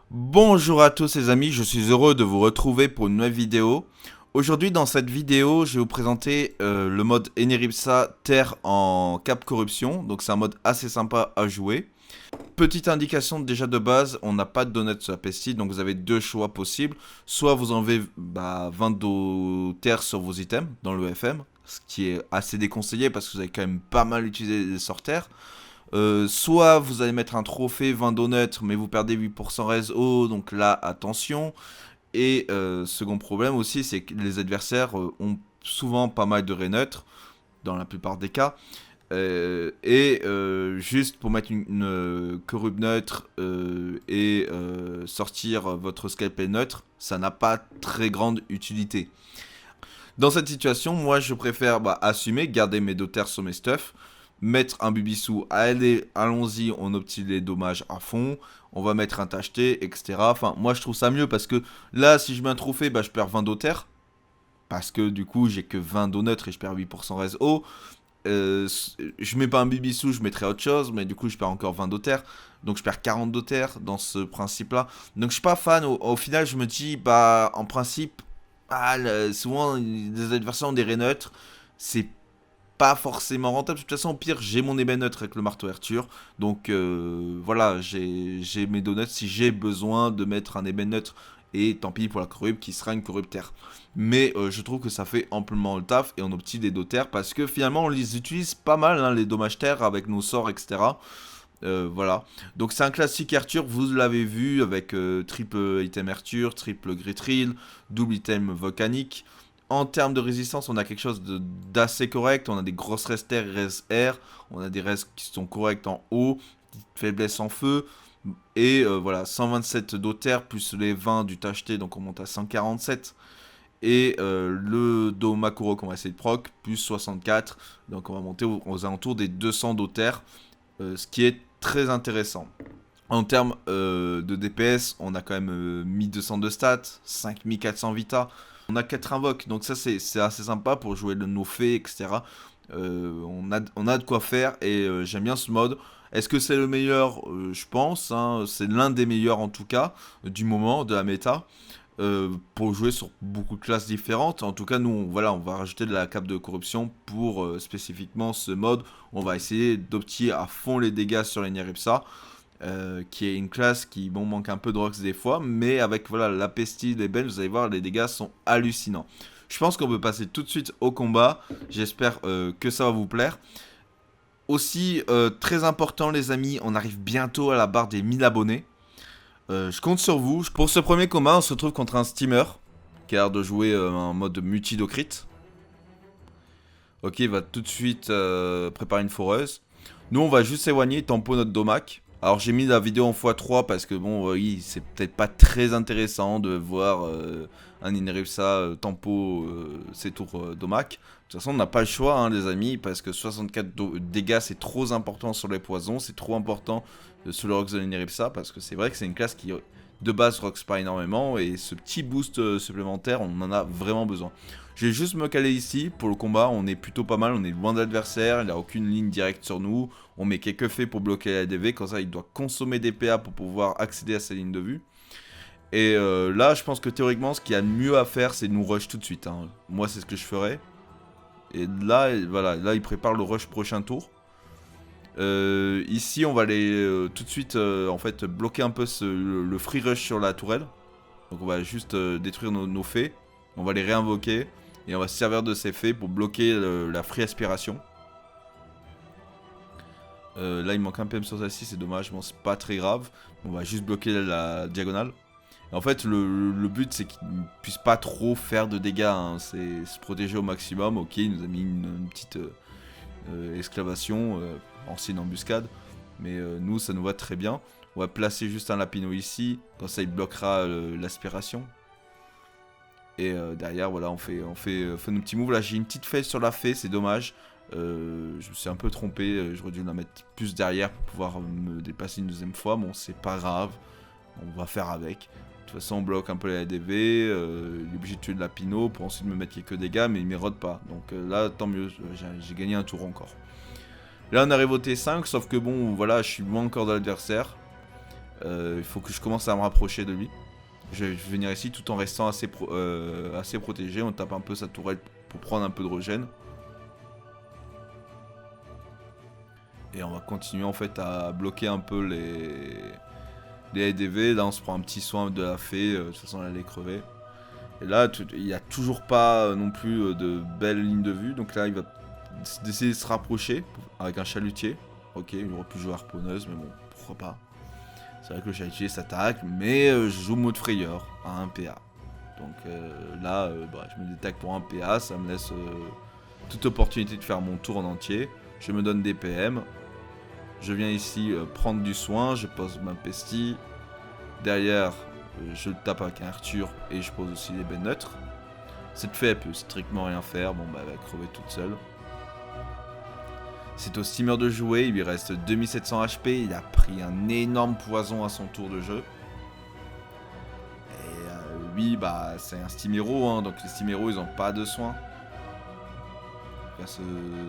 Bonjour à tous les amis, je suis heureux de vous retrouver pour une nouvelle vidéo. Aujourd'hui dans cette vidéo, je vais vous présenter le mode Eneripsa Terre en Cap Corruption. Donc c'est un mode assez sympa à jouer. Petite indication déjà de base, on n'a pas de donuts sur la pestille, donc vous avez deux choix possibles. Soit vous enlevez 20 de terre sur vos items dans le FM, ce qui est assez déconseillé parce que vous avez quand même pas mal utilisé les sorts terre. Soit vous allez mettre un trophée 20 donuts mais vous perdez 8% res haut, donc là attention. Et second problème aussi, c'est que les adversaires ont souvent pas mal de ré neutres dans la plupart des cas. Juste pour mettre une corrupt neutre et sortir votre scalpel neutre, ça n'a pas très grande utilité. Dans cette situation, moi je préfère assumer, garder mes deux terres sur mes stuffs, mettre un Bubissou, allons-y, on optimise les dommages à fond, on va mettre un tacheté, etc. Enfin, moi je trouve ça mieux parce que là, si je mets un trophée, je perds 20 d'Other. Parce que du coup, j'ai que 20 d'eau neutre et je perds 8% res haut. Je mets pas un Bibissou, je mettrais autre chose, mais du coup, je perds encore 20 d'Other. Donc, je perds 40 d'Other dans ce principe-là. Donc, je suis pas fan. Au final, je me dis, en principe, souvent, les adversaires ont des ré neutres. C'est pas forcément rentable. De toute façon, au pire, j'ai mon ébène neutre avec le marteau Arthur. Donc voilà, j'ai mes donuts si j'ai besoin de mettre un ébène neutre. Et tant pis pour la corrupte qui sera une corrupte terre. Mais je trouve que ça fait amplement le taf et on obtient des dos terres parce que finalement on les utilise pas mal, hein, les dommages terres avec nos sorts, etc. Voilà. Donc c'est un classique Arthur, vous l'avez vu avec triple item Arthur, triple Gritril, double item volcanique. En termes de résistance, on a quelque chose d'assez correct. On a des grosses restes terre, res air. On a des restes qui sont corrects en haut, faiblesse en feu. Et voilà, 127 d'eau terre plus les 20 du tacheté, donc on monte à 147. Et le Do Makuro qu'on va essayer de proc, plus 64. Donc on va monter aux alentours des 200 d'eau terre, ce qui est très intéressant. En termes de DPS, on a quand même 1200 de stats, 5400 vita. On a 4 invoques, donc ça c'est assez sympa pour jouer de nos fées, etc. On a de quoi faire et j'aime bien ce mode. Est-ce que c'est le meilleur? Je pense, hein. C'est l'un des meilleurs en tout cas du moment, de la méta. Pour jouer sur beaucoup de classes différentes. En tout cas, nous, on va rajouter de la cape de corruption pour spécifiquement ce mode. On va essayer d'optimiser à fond les dégâts sur les Neripsa. Qui est une classe qui manque un peu de rocks des fois, mais avec la pestie, les bennes, vous allez voir, les dégâts sont hallucinants. Je pense qu'on peut passer tout de suite au combat. J'espère que ça va vous plaire. Aussi, très important les amis, on arrive bientôt à la barre des 1000 abonnés. Je compte sur vous. Pour ce premier combat, on se retrouve contre un steamer qui a l'air de jouer en mode multi-docrit. Ok, il va tout de suite préparer une foreuse. Nous, on va juste s'éloigner, tempo notre domac. Alors, j'ai mis la vidéo en x3 parce que, bon, oui, c'est peut-être pas très intéressant de voir un Ineripsa tempo ses tours domac. De toute façon, on n'a pas le choix, hein, les amis, parce que 64 dégâts, c'est trop important sur les poisons, c'est trop important sur le Rox de l'Ineripsa, parce que c'est vrai que c'est une classe qui, de base, Rox pas énormément, et ce petit boost supplémentaire, on en a vraiment besoin. Je vais juste me caler ici pour le combat, on est plutôt pas mal, on est loin de l'adversaire, il n'y a aucune ligne directe sur nous, on met quelques faits pour bloquer la DV, comme ça il doit consommer des PA pour pouvoir accéder à sa ligne de vue. Et là je pense que théoriquement ce qu'il y a de mieux à faire c'est de nous rush tout de suite, hein. Moi c'est ce que je ferais. Et là, voilà, là il prépare le rush prochain tour. Ici on va aller tout de suite en fait bloquer un peu le free rush sur la tourelle. Donc on va juste détruire nos faits, on va les réinvoquer. Et on va se servir de ces faits pour bloquer la free aspiration. Là il manque un PM sur celle-ci, c'est dommage, bon c'est pas très grave. On va juste bloquer la diagonale. Et en fait le but c'est qu'il ne puisse pas trop faire de dégâts, hein. C'est se protéger au maximum. Ok, il nous a mis une petite exclamation en signe embuscade. Mais nous ça nous va très bien. On va placer juste un lapino ici, comme ça il bloquera l'aspiration. Et derrière, voilà, on fait nos petits moves. Là, j'ai une petite fée sur la fée, c'est dommage. Je me suis un peu trompé, j'aurais dû la mettre plus derrière pour pouvoir me dépasser une deuxième fois. Bon, c'est pas grave, on va faire avec. De toute façon, on bloque un peu les ADV, il est obligé de tuer de la Pino pour ensuite me mettre quelques dégâts, mais il m'érode pas. Donc là, tant mieux, j'ai gagné un tour encore. Là, on arrive au T5, sauf que bon, voilà, je suis loin encore de l'adversaire. Il faut que je commence à me rapprocher de lui. Je vais venir ici tout en restant assez protégé. On tape un peu sa tourelle pour prendre un peu de régène. Et on va continuer en fait à bloquer un peu les ADV. Là on se prend un petit soin de la fée, de toute façon elle allait crever. Et là il n'y a toujours pas non plus de belles lignes de vue. Donc là il va essayer de se rapprocher avec un chalutier. Ok, il aurait pu jouer harponneuse mais bon, pourquoi pas. C'est vrai que le chalutier s'attaque, mais je joue mode frayeur à 1 PA. Donc là, je me détaque pour 1 PA, ça me laisse toute opportunité de faire mon tour en entier. Je me donne des PM. Je viens ici prendre du soin, je pose ma pestie. Derrière, je le tape avec un Arthur et je pose aussi les baies neutres. Cette fée, elle peut strictement rien faire, bon bah elle va crever toute seule. C'est au steamer de jouer, il lui reste 2700 HP, il a pris un énorme poison à son tour de jeu. Et lui, bah c'est un steam hero, hein, donc les steam heroes ils ont pas de soins. Il y a ce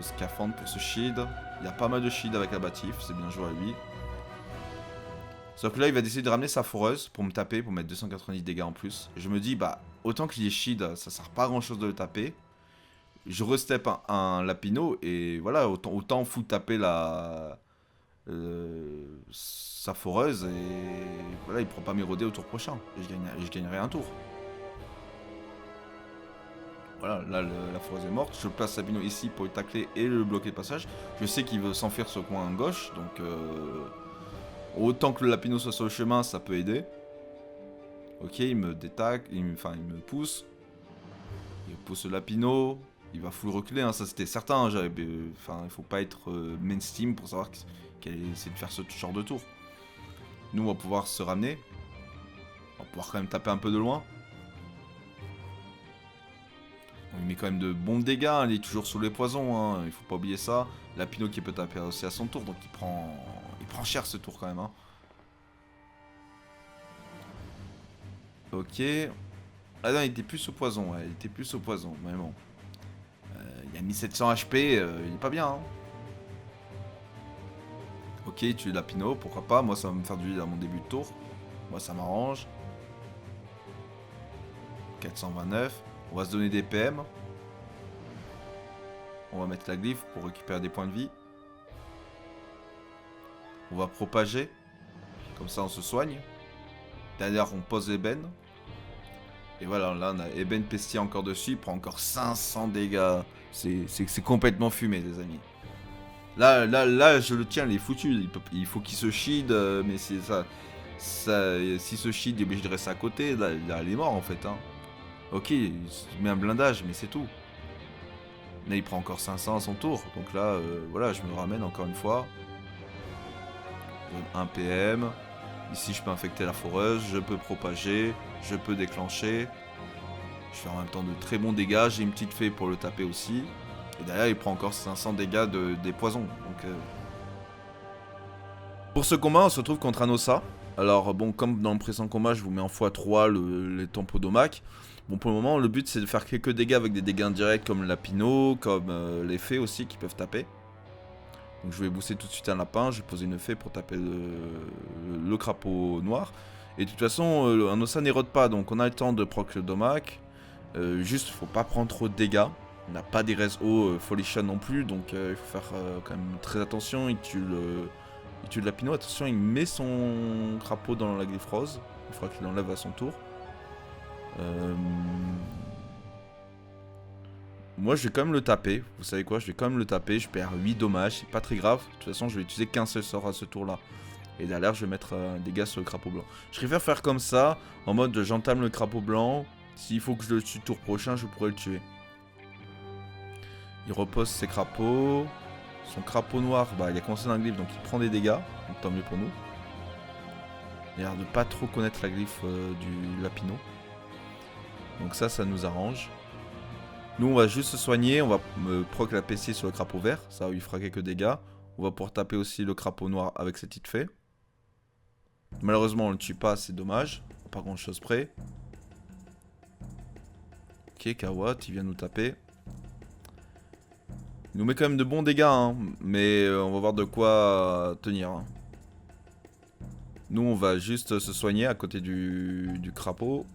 scaphandre pour ce shield. Il y a pas mal de shield avec abatif, c'est bien joué à lui. Sauf que là il va décider de ramener sa foreuse pour me taper, pour mettre 290 dégâts en plus. Et je me dis, bah autant qu'il y ait shield, ça sert pas à grand chose de le taper. Je restep un Lapino et voilà, autant fou taper sa foreuse et voilà, il prend pas m'éroder au tour prochain. Et je gagnerai un tour. Voilà, là la foreuse est morte. Je place Lapino ici pour le tacler et le bloquer de passage. Je sais qu'il veut s'enfuir ce coin à gauche, donc autant que le Lapino soit sur le chemin, ça peut aider. Ok, il me détaque, il me pousse. Il pousse le Lapino. Il va full reculer, hein, ça c'était certain. Hein, il faut pas être mainstream pour savoir qu'elle essaie de faire ce genre de tour. Nous, on va pouvoir se ramener. On va pouvoir quand même taper un peu de loin. On lui met quand même de bons dégâts, hein, il est toujours sous les poisons, hein, il faut pas oublier ça. Lapino qui peut taper aussi à son tour, donc il prend cher ce tour quand même. Hein. Ok. Ah non, il était plus au poison, ouais, il était plus au poison, mais bon. Il a 1700 HP, il est pas bien. Hein. Ok, tu es Lapino, pourquoi pas. Moi, ça va me faire du lead à mon début de tour. Moi, ça m'arrange. 429. On va se donner des PM. On va mettre la glyphe pour récupérer des points de vie. On va propager. Comme ça, on se soigne. Derrière, on pose Eben. Et voilà, là, on a Eben Pestia encore dessus. Il prend encore 500 dégâts. C'est complètement fumé, les amis. Là, je le tiens, il est foutu. Il faut qu'il se shield, mais c'est ça. Si ce shield est obligé de rester à côté, là, il est mort en fait. Hein. Ok, il met un blindage, mais c'est tout. Là, il prend encore 500 à son tour. Donc là, voilà, je me ramène encore une fois. 1 PM. Ici, je peux infecter la foreuse, je peux propager, je peux déclencher. Je fais en même temps de très bons dégâts. J'ai une petite fée pour le taper aussi. Et derrière, il prend encore 500 dégâts des poisons. Donc, pour ce combat, on se retrouve contre un Ossa. Alors, bon, comme dans le précédent combat, je vous mets en x3 les tempos d'Omak. Bon, pour le moment, le but, c'est de faire quelques dégâts avec des dégâts indirects comme Lapino, comme les fées aussi qui peuvent taper. Donc, je vais booster tout de suite un lapin. Je vais poser une fée pour taper le crapaud noir. Et de toute façon, un Ossa n'érode pas. Donc, on a le temps de proc le Domak. Juste, faut pas prendre trop de dégâts. On n'a pas des res haut Folition non plus, donc il faut faire quand même très attention. Il tue le Lapino, attention, il met son crapaud dans la glyphe rose. Il faudra qu'il l'enlève à son tour. Moi je vais quand même le taper, vous savez quoi, je vais quand même le taper, je perds 8 dommages, c'est pas très grave. De toute façon je vais utiliser qu'un seul sort à ce tour là. Et derrière je vais mettre un dégât sur le crapaud blanc. Je préfère faire comme ça, en mode j'entame le crapaud blanc. S'il faut que je le tue le tour prochain, je pourrais le tuer. Il repose ses crapauds. Son crapaud noir, bah, il a commencé dans la glyphe, donc il prend des dégâts. Donc tant mieux pour nous. Il a l'air de pas trop connaître la glyphe du Lapino. Donc ça nous arrange. Nous, on va juste se soigner. On va proc la PC sur le crapaud vert. Ça, il fera quelques dégâts. On va pouvoir taper aussi le crapaud noir avec cette petite fée. Malheureusement, on le tue pas, c'est dommage. Pas grand chose près. Ok, Kawat, il vient nous taper. Il nous met quand même de bons dégâts, hein, mais on va voir de quoi tenir. Hein. Nous, on va juste se soigner à côté du crapaud.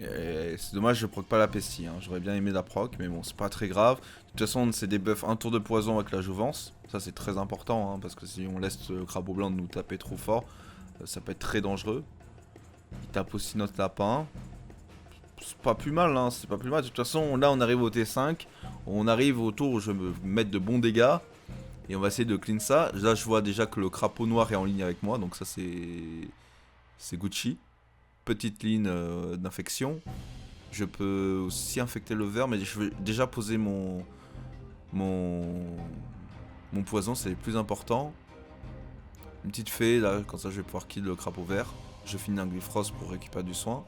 Et c'est dommage, je proc pas la pestie. Hein. J'aurais bien aimé la proc, mais bon, c'est pas très grave. De toute façon, c'est des buffs un tour de poison avec la jouvence. Ça, c'est très important, hein, parce que si on laisse le crapaud blanc nous taper trop fort, ça peut être très dangereux. Il tape aussi notre lapin. C'est pas plus mal, hein, c'est pas plus mal. De toute façon, là, on arrive au T5. On arrive au tour où je vais me mettre de bons dégâts. Et on va essayer de clean ça. Là, je vois déjà que le crapaud noir est en ligne avec moi, donc ça, c'est Gucci. Petite ligne d'infection. Je peux aussi infecter le vert, mais je vais déjà poser mon poison, c'est le plus important. Une petite fée, là, comme ça je vais pouvoir kill le crapaud vert. Je finis un Glyphros pour récupérer du soin.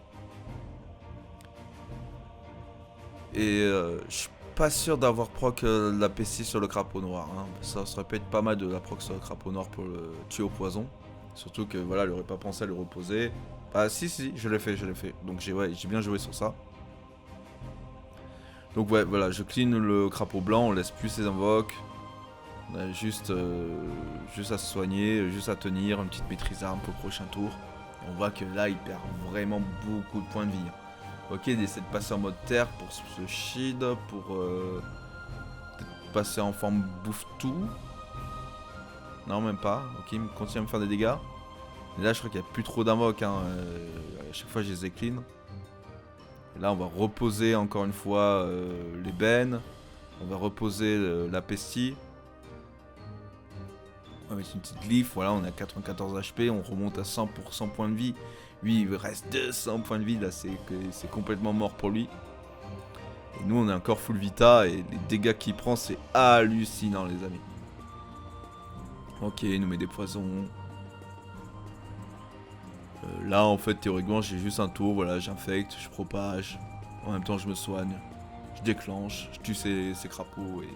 Et je suis pas sûr d'avoir proc la pestie sur le crapaud noir. Hein. Ça serait peut-être pas mal de la proc sur le crapaud noir pour le tuer au poison. Surtout que voilà, il aurait pas pensé à le reposer. Ah si, je l'ai fait. Donc j'ai bien joué sur ça. Donc ouais, voilà, je clean le crapaud blanc, on laisse plus ses invoques. On a juste à se soigner, juste à tenir, une petite maîtrise arme pour le prochain tour. Et on voit que là, il perd vraiment beaucoup de points de vie. Ok, il essaie de passer en mode terre pour se shield, pour passer en forme bouffe tout. Non, même pas. Ok, il continue à me faire des dégâts. Et là, je crois qu'il n'y a plus trop d'invoques. Hein. À chaque fois, je les ai clean. Et là, on va reposer encore une fois l'ébène. On va reposer la pestie. On va mettre une petite glyphe. Voilà, on est à 94 HP. On remonte à 100% points de vie. Lui, il reste 200 points de vie. Là, c'est complètement mort pour lui. Et nous, on est encore full vita. Et les dégâts qu'il prend, c'est hallucinant, les amis. Ok, il nous met des poisons. Là, en fait, théoriquement, j'ai juste un tour. Voilà, j'infecte, je propage. En même temps, je me soigne. Je déclenche, je tue ces crapauds et